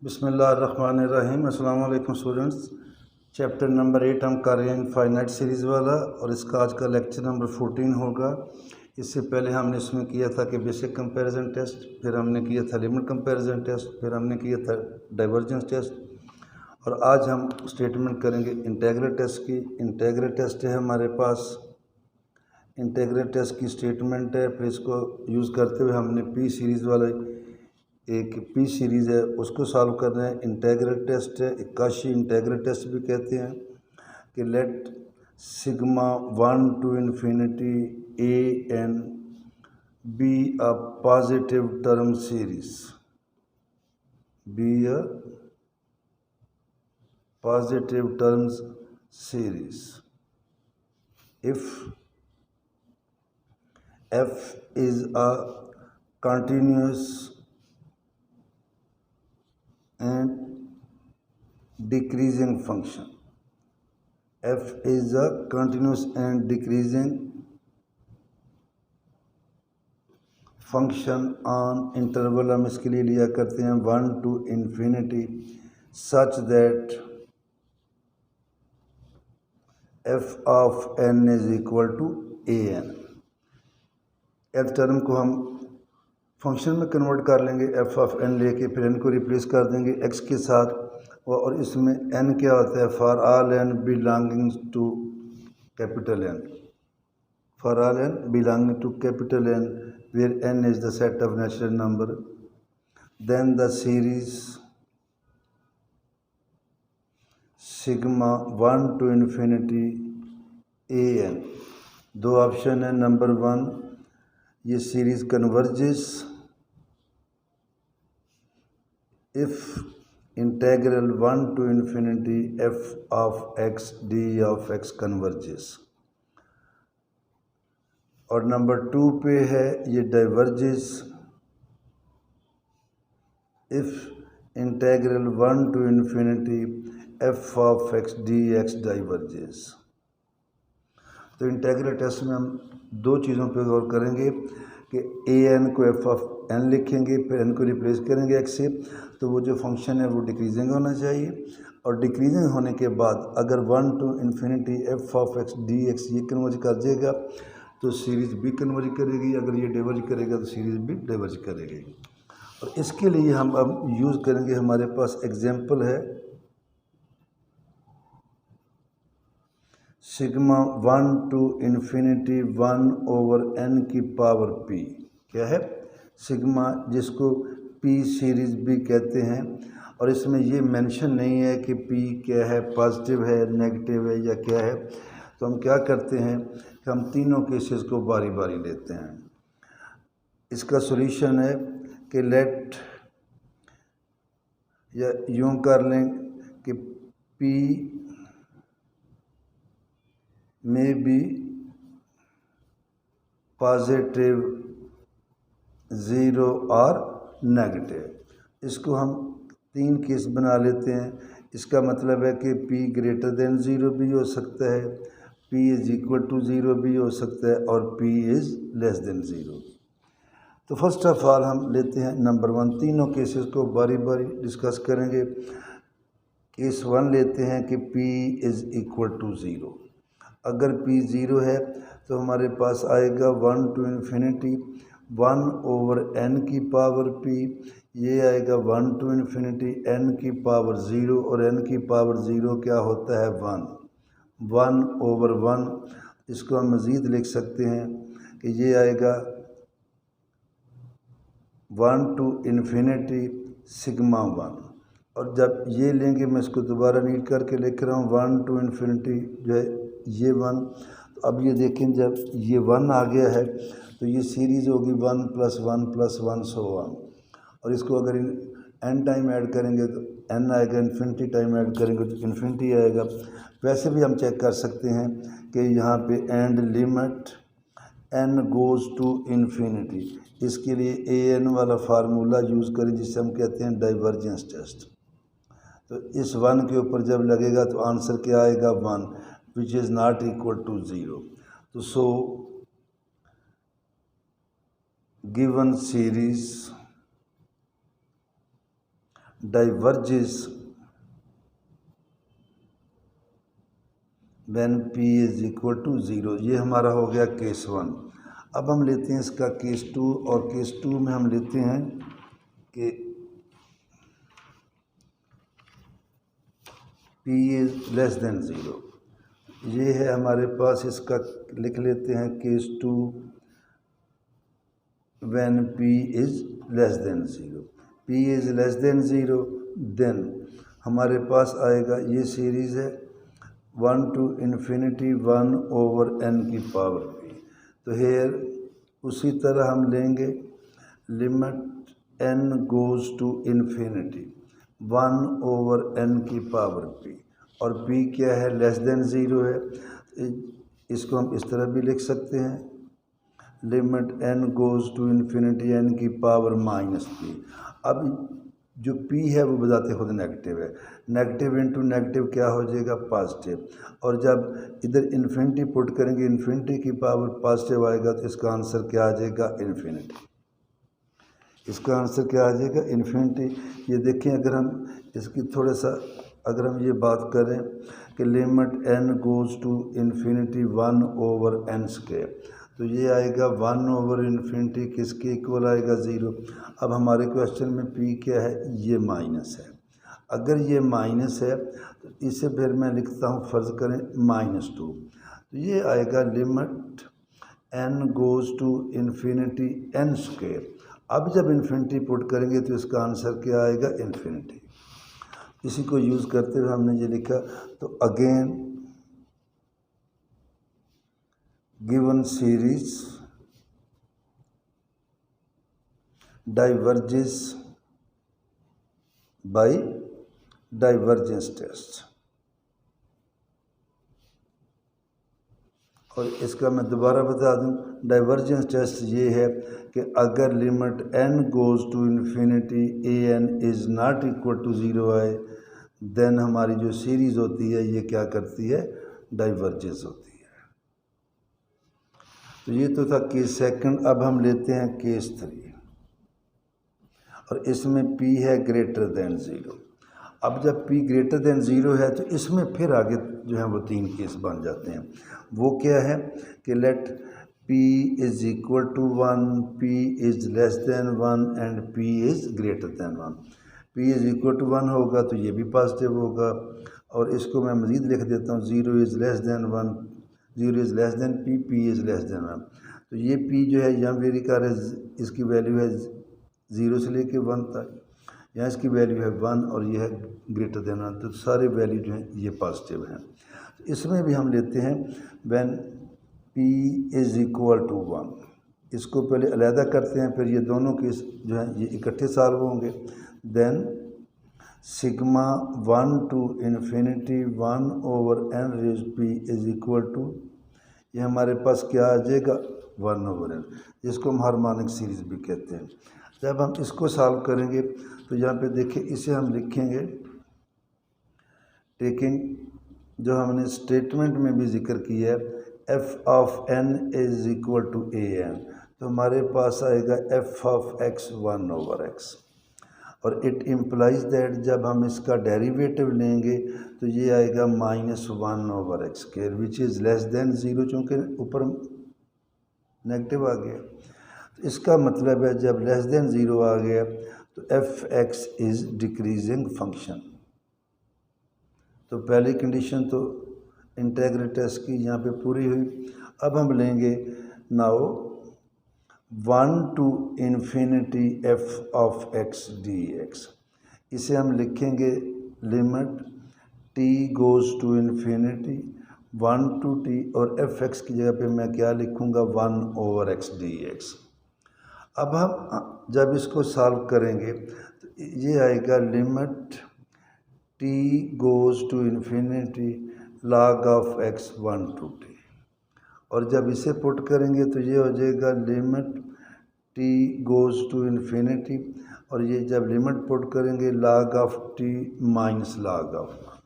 बिस्मिल्लाहिर्रहमानिर्रहीम। अस्सलाम वालेकुम स्टूडेंट्स। चैप्टर नंबर 8 हम कर रहे हैं फाइनाइट सीरीज़ वाला और इसका आज का लेक्चर नंबर 14 होगा। इससे पहले हमने इसमें किया था कि बेसिक कंपैरिजन टेस्ट, फिर हमने किया था लिमिट कंपैरिजन टेस्ट, फिर हमने किया था डाइवर्जेंस टेस्ट और आज हम स्टेटमेंट करेंगे इंटीग्रल टेस्ट की। इंटीग्रल टेस्ट है हमारे पास, इंटीग्रल टेस्ट की स्टेटमेंट है। फिर इसको यूज़ करते हुए हमने पी सीरीज़ वाले एक पी सीरीज़ है उसको सॉल्व कर रहे हैं। इंटीग्रल टेस्ट है, काशी इंटीग्रल टेस्ट भी कहते हैं कि late sigma 1 to infinity a n be a positive term series, be a positive terms series if f is a continuous and decreasing function. F is a continuous and decreasing function on interval हम इसके लिए लिया करते हैं 1 to infinity such that f of n is equal to a n। f term को हम function में convert कर लेंगे, f ऑफ n लेके फिर n को रिप्लेस कर देंगे x के साथ और इसमें n क्या होता है, for all n belonging to capital N, for all n belonging to capital N where n is the set of natural number, then the series sigma 1 to infinity a n। दो option है, number 1 ये series converges if integral 1 to infinity f of x d of x converges, और number 2 पे है ये diverges if integral 1 to infinity f of x dx diverges. तो integral test में हम दो चीज़ों पे गौर करेंगे कि ए एन को एफ ऑफ एन लिखेंगे, फिर एन को रिप्लेस करेंगे एक्स से, तो वो जो फंक्शन है वो डिक्रीजिंग होना चाहिए और डिक्रीजिंग होने के बाद अगर 1 to infinity F of x D x ये कन्वर्ज कर देगा तो सीरीज़ भी कन्वर्ज करेगी, अगर ये डाइवर्ज करेगा तो सीरीज़ भी डाइवर्ज करेगी। और इसके लिए हम अब यूज़ करेंगे, हमारे पास एग्जाम्पल है sigma 1 to infinity 1 over n की पावर p। क्या है? सिग्मा, जिसको p सीरीज़ भी कहते हैं, और इसमें ये मेंशन नहीं है कि p क्या है, पॉजिटिव है, नेगेटिव है या क्या है। तो हम क्या करते हैं कि हम तीनों केसेस को बारी बारी लेते हैं। इसका सॉल्यूशन है कि लेट, या यूँ कर लें कि p may be positive, zero और नेगेटिव। इसको हम तीन केस बना लेते हैं। इसका मतलब है कि p ग्रेटर देन ज़ीरो भी हो सकता है, p is equal to zero भी हो सकता है और p is less than zero. तो फर्स्ट ऑफ ऑल हम लेते हैं नंबर 1, तीनों केसेस को बारी बारी डिस्कस करेंगे। केस 1 लेते हैं कि p is equal to zero. अगर p ज़ीरो है तो हमारे पास आएगा 1 to infinity 1 over n की पावर p, ये आएगा 1 to infinity n की पावर ज़ीरो, और n की पावर ज़ीरो क्या होता है 1, 1 over 1। इसको हम मज़ीद लिख सकते हैं कि ये आएगा 1 to infinity सिग्मा 1। और जब ये लेंगे, मैं इसको दोबारा रीड करके लिख रहा हूँ, 1 to infinity जो है ये 1। तो अब ये देखें, जब ये 1 आ गया है तो ये सीरीज़ होगी 1 + 1 + 1 सो ऑन, और इसको अगर n टाइम ऐड करेंगे तो n आएगा, इन्फिनिटी टाइम ऐड करेंगे तो इन्फिनिटी आएगा। वैसे भी हम चेक कर सकते हैं कि यहाँ पे and limit n goes to infinity, इसके लिए a n वाला फार्मूला यूज़ करें जिसे हम कहते हैं डाइवर्जेंस टेस्ट। तो इस 1 के ऊपर जब लगेगा तो आंसर क्या आएगा 1, which is not equal to 0। तो so given series diverges when P is equal to 0। ये हमारा हो गया केस 1। अब हम लेते हैं इसका केस 2, और केस 2 में हम लेते हैं कि P इज लेस देन 0। ये है हमारे पास, इसका लिख लेते हैं case 2 when P is less than 0। P is less than 0, then हमारे पास आएगा, ये सीरीज़ है 1 to infinity 1 over n की पावर p। तो हेयर उसी तरह हम लेंगे limit n goes to infinity 1 over n की पावर p, और p क्या है, लेस देन 0 है। इसको हम इस तरह भी लिख सकते हैं, limit n goes to infinity n की पावर -p। अब जो p है वो बताते खुद नेगेटिव है, नेगेटिव इंटू नेगेटिव क्या हो जाएगा, पॉजिटिव। और जब इधर इन्फिनिटी पुट करेंगे, इन्फिनिटी की पावर पॉजिटिव आएगा, तो इसका आंसर क्या आ जाएगा, इन्फिनिटी। इसका आंसर क्या आ जाएगा, इन्फिनिटी। ये देखें, अगर हम इसकी थोड़ा सा अगर हम ये बात करें कि limit n goes to infinity 1 over n², तो ये आएगा 1 over इन्फिनिटी किसके इक्वल आएगा, 0। अब हमारे क्वेश्चन में p क्या है, ये माइनस है। अगर ये माइनस है तो इसे फिर मैं लिखता हूँ, फ़र्ज़ करें -2, तो ये आएगा limit n goes to infinity n²। अब जब इन्फिनिटी पुट करेंगे तो इसका आंसर क्या आएगा, इन्फिनिटी। इसी को यूज़ करते हुए हमने ये लिखा, तो again given series diverges by divergence test. और इसका मैं दोबारा बता दूं, डाइवर्जेंस टेस्ट ये है कि अगर limit n goes to infinity an is not equal to 0 आए, देन हमारी जो सीरीज़ होती है ये क्या करती है, डाइवर्जेंस होती है। तो ये तो था केस सेकंड। अब हम लेते हैं केस 3, और इसमें p है ग्रेटर देन 0। अब जब p ग्रेटर देन 0 है तो इसमें फिर आगे जो है वो 3 केस बन जाते हैं। वो क्या है कि let p is equal to 1, p is less than 1 and p is greater than 1। p is equal to 1 होगा तो ये भी पॉजिटिव होगा, और इसको मैं मज़ीद लिख देता हूँ, 0 is less than 1, 0 is less then p, p is less than 1। तो ये p जो है यहाँ वेरी कर है, इसकी वैल्यू है 0 से लेके 1 तक, यहाँ इसकी वैल्यू है 1 और ये है ग्रेटर देन 1, तो सारे वैल्यू जो हैं ये पॉजिटिव हैं। तो इसमें भी हम लेते हैं when p is equal to 1। इसको पहले अलहदा करते हैं, फिर ये दोनों केस जो हैं ये इकट्ठे सॉल्व होंगे। Then sigma 1 to infinity 1 over n raise p is equal to, ये हमारे पास क्या आ जाएगा, 1 over n, जिसको हम हार्मोनिक सीरीज़ भी कहते हैं। जब हम इसको सॉल्व करेंगे तो यहाँ पे देखिए, इसे हम लिखेंगे टेकिंग, जो हमने स्टेटमेंट में भी जिक्र किया है, f of n is equal to an, तो हमारे पास आएगा f of x 1 over x। और इट इम्प्लाइज दैट जब हम इसका डेरिवेटिव लेंगे तो ये आएगा -1 over x², which is less than 0, चूँकि ऊपर नेगेटिव आ गया। तो इसका मतलब है जब लेस देन 0 आ गया तो f(x) इज़ डिक्रीजिंग फंक्शन। तो पहली कंडीशन तो इंटीग्रल टेस्ट की यहाँ पे पूरी हुई। अब हम लेंगे now 1 to infinity f of x dx। इसे हम लिखेंगे limit t goes to infinity 1 to t, और f(x) की जगह पे मैं क्या लिखूँगा, 1 over x dx। अब हम जब इसको सॉल्व करेंगे तो ये आएगा limit t goes to infinity log of x 1 to t, और जब इसे पुट करेंगे तो ये हो जाएगा limit t goes to infinity, और ये जब लिमिट पुट करेंगे log of t minus log of 1।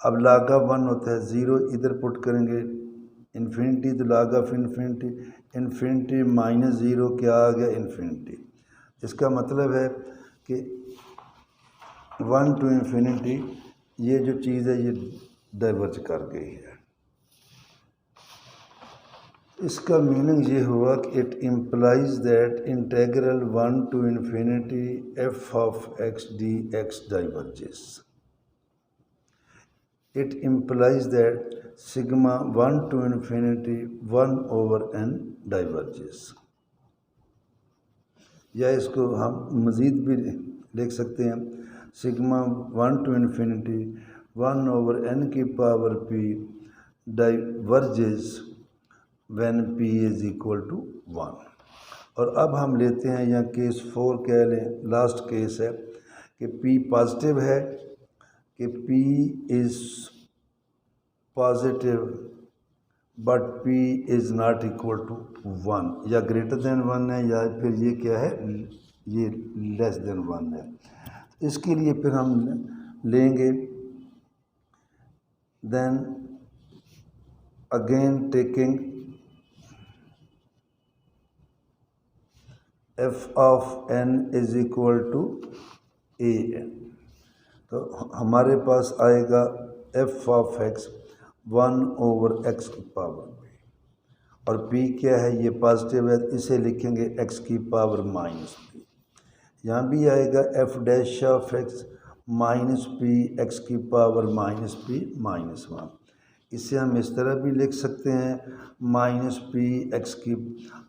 अब log ऑफ 1 होता है 0, इधर पुट करेंगे इन्फिनिटी तो log ऑफ इन्फिनिटी, इन्फिनिटी -0 क्या आ गया, इन्फिनिटी। इसका मतलब है कि 1 to infinity ये जो चीज़ है ये डाइवर्ज कर गई है। इसका मीनिंग ये हुआ कि it implies that integral 1 to infinity f of x dx diverges. It implies that sigma 1 to infinity 1 over n diverges. या इसको हम मज़ीद भी लिख सकते हैं, sigma 1 to infinity 1 over n की power p diverges when p is equal to 1। और अब हम लेते हैं यहाँ केस 4 कह लें, लास्ट केस है कि p पॉजिटिव है, कि p is positive but p is not equal to 1, या ग्रेटर देन 1 है, या फिर ये क्या है, ये लेस देन 1 है। इसके लिए फिर हम लेंगे then again taking f of n is equal to a n, तो हमारे पास आएगा f of x 1 over x की पावर p, और p क्या है, ये पॉजिटिव है, इसे लिखेंगे x की पावर माइनस p। यहाँ भी आएगा f dash of x minus p x की पावर माइनस p माइनस 1। इसे हम इस तरह भी लिख सकते हैं माइनस p x की,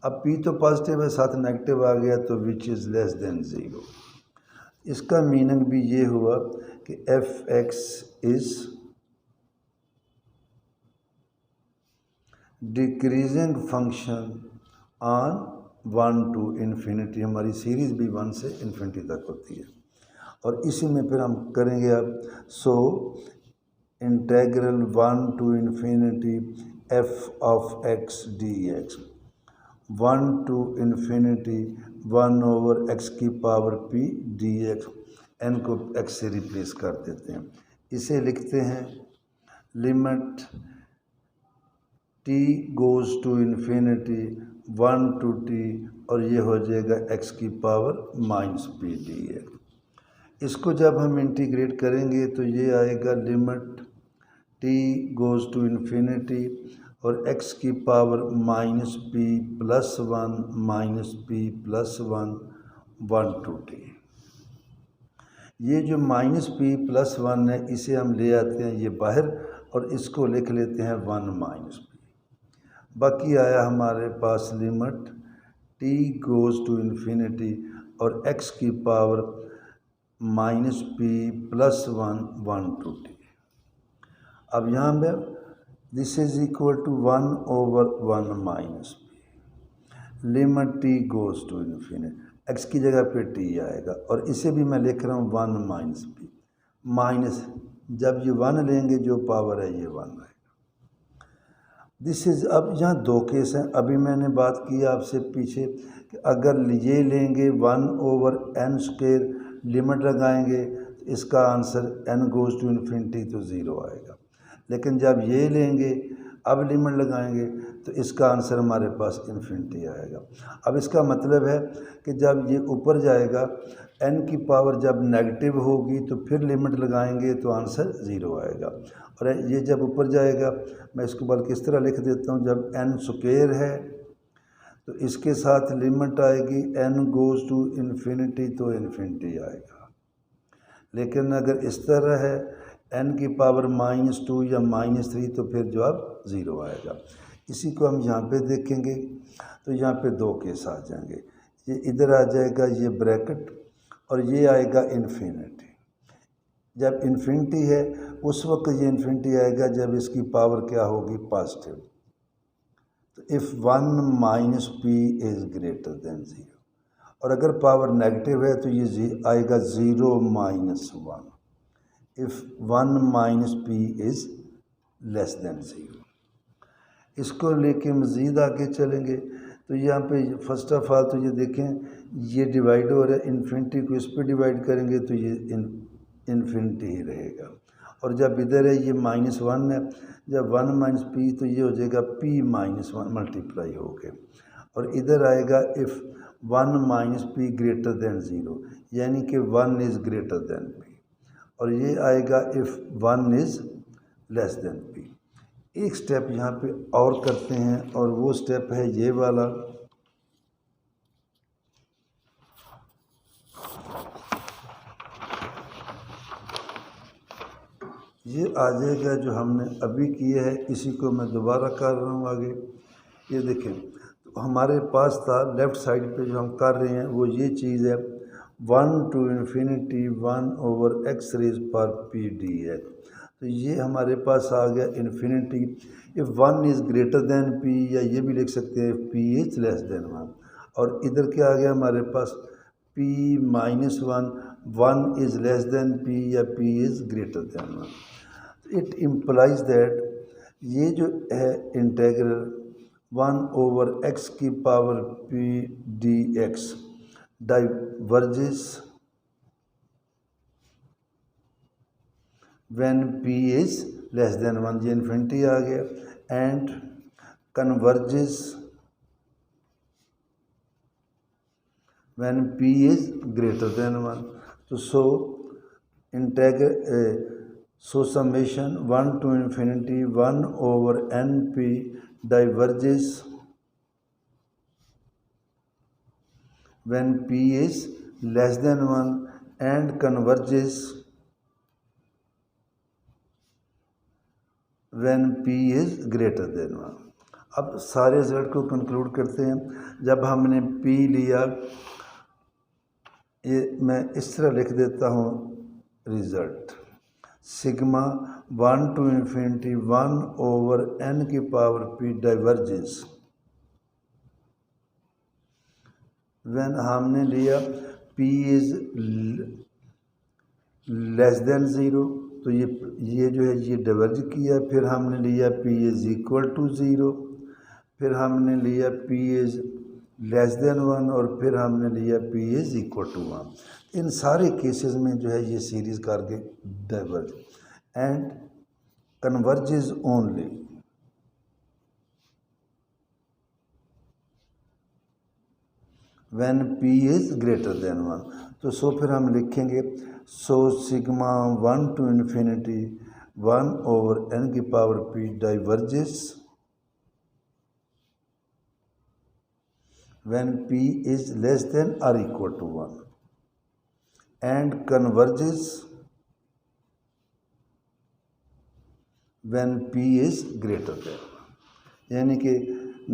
अब p तो पॉजिटिव है, साथ नेगेटिव आ गया तो विच इज़ लेस देन 0। इसका मीनिंग भी ये हुआ कि F x is decreasing function on 1 to infinity, हमारी सीरीज़ भी 1 से इन्फिनिटी तक होती है। और इसी में फिर हम करेंगे अब, सो integral 1 to infinity f of x dx 1 to infinity 1 over x की पावर p dx, n को x से रिप्लेस कर देते हैं, इसे लिखते हैं limit t goes to infinity 1 to t, और ये हो जाएगा x की पावर माइनस p dx। इसको जब हम इंटीग्रेट करेंगे तो ये आएगा limit t goes to infinity और x की power minus p plus 1 minus p plus 1 1 to t। ये जो माइनस p प्लस 1 है इसे हम ले आते हैं ये बाहर और इसको लिख लेते हैं 1 माइनस p। बाकी आया हमारे पास limit t goes to infinity और x की power minus p plus 1 1 to t। अब यहाँ पे this is equal to 1 over 1 minus p, limit t goes to infinity, x की जगह पे t आएगा, और इसे भी मैं लिख रहा हूँ 1 माइनस p माइनस, जब ये 1 लेंगे जो पावर है ये 1 आएगा। दिस इज़, अब यहाँ दो केस हैं, अभी मैंने बात की आपसे पीछे कि अगर ये लेंगे 1 over n स्क्वायर लिमिट लगाएंगे तो इसका answer n goes to infinity तो 0 आएगा, लेकिन जब ये लेंगे अब लिमिट लगाएंगे तो इसका आंसर हमारे पास इन्फिनिटी आएगा। अब इसका मतलब है कि जब ये ऊपर जाएगा n की पावर जब नेगेटिव होगी तो फिर लिमिट लगाएंगे तो आंसर 0 आएगा, और ये जब ऊपर जाएगा, मैं इसको बल्कि इस तरह लिख देता हूँ, जब n स्क्वायर है तो इसके साथ लिमिट आएगी n गोज़ टू इन्फिनिटी तो इन्फिनिटी आएगा, लेकिन अगर इस तरह है n की पावर -2 या -3 तो फिर जवाब 0 आएगा। इसी को हम यहाँ पे देखेंगे तो यहाँ पे दो केस आ जाएंगे, ये इधर आ जाएगा ये ब्रैकेट और ये आएगा इन्फिनिटी। जब इन्फिनिटी है उस वक्त ये इन्फिनिटी आएगा जब इसकी पावर क्या होगी, पॉजिटिव। तो if 1 minus p is greater then 0, और अगर पावर नेगेटिव है तो ये आएगा 0 minus 1 if 1 minus p is less than 0। इसको लेके मज़ीद आगे चलेंगे तो यहाँ पे फर्स्ट ऑफ ऑल तो ये देखें ये डिवाइड हो रहा है, इन्फिनिटी को इस पर डिवाइड करेंगे तो ये इन्फिनिटी ही रहेगा, और जब इधर है ये -1 है, जब 1 माइनस p तो ये हो जाएगा p माइनस 1 मल्टीप्लाई हो गए, और इधर आएगा if 1 minus p greater than 0, यानी कि 1 इज़ ग्रेटर देन p। और ये आएगा if 1 is less then p। एक स्टेप यहाँ पे और करते हैं और वो स्टेप है ये वाला। ये आ जाएगा जो हमने अभी किया है, इसी को मैं दोबारा कर रहा हूँ आगे। ये देखें, तो हमारे पास था लेफ़्ट साइड पे जो हम कर रहे हैं वो ये चीज़ है 1 to infinity 1 over x rays पर p dx। तो ये हमारे पास आ गया infinity if 1 is greater then p, या ये भी लिख सकते हैं p इज़ लेस देन 1। और इधर क्या आ गया हमारे पास p minus 1 is less then p या p is greater than 1। It implies that ये जो है इंटेग्रल 1 over x की power p dx diverges when p is less than 1, ये इन्फिनिटी आ गया, and converges when p is greater than 1। तो so summation 1 to infinity 1 over np diverges when p is less than 1 and converges when p is greater than 1। अब सारे result को conclude करते हैं। जब हमने p लिया, ये मैं इस तरह लिख देता हूँ result sigma 1 to infinity 1 over n की पावर p डाइवर्जेस व्हेन हमने लिया p इज़ लेस देन 0, तो ये जो है ये डाइवर्ज किया। फिर हमने लिया p इज़ इक्वल टू 0, फिर हमने लिया p इज़ लेस देन 1, और फिर हमने लिया p इज़ इक्वल टू 1। इन सारे केसेस में जो है ये सीरीज़ करके diverge and converges only when p is greater than 1। तो फिर हम लिखेंगे sigma 1 to infinity 1 over n की power p diverges when p is less than or equal to 1 and converges when p is greater than 1। यानी कि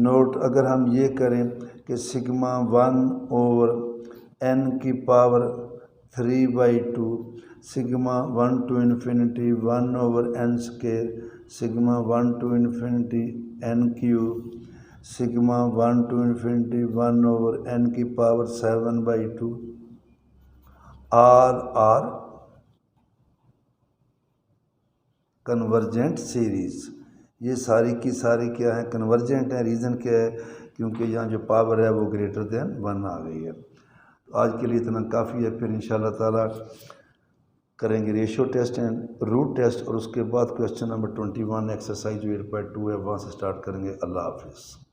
note अगर हम ये करें कि सिग्मा 1 ओवर n की power 3/2 sigma 1 to infinity 1 over n square sigma 1 to infinity n cube sigma 1 to infinity 1 over n की power 7/2 are convergent series. ये सारी की सारी क्या है, कन्वर्जेंट है। रीज़न क्या है, क्योंकि यहाँ जो पावर है वो ग्रेटर देन 1 आ गई है। तो आज के लिए इतना काफ़ी है, फिर इंशाल्लाह ताला करेंगे ratio test and root test, और उसके बाद क्वेश्चन नंबर 21 एक्सरसाइज 8.2 है, वहाँ से स्टार्ट करेंगे। अल्लाह हाफिज़।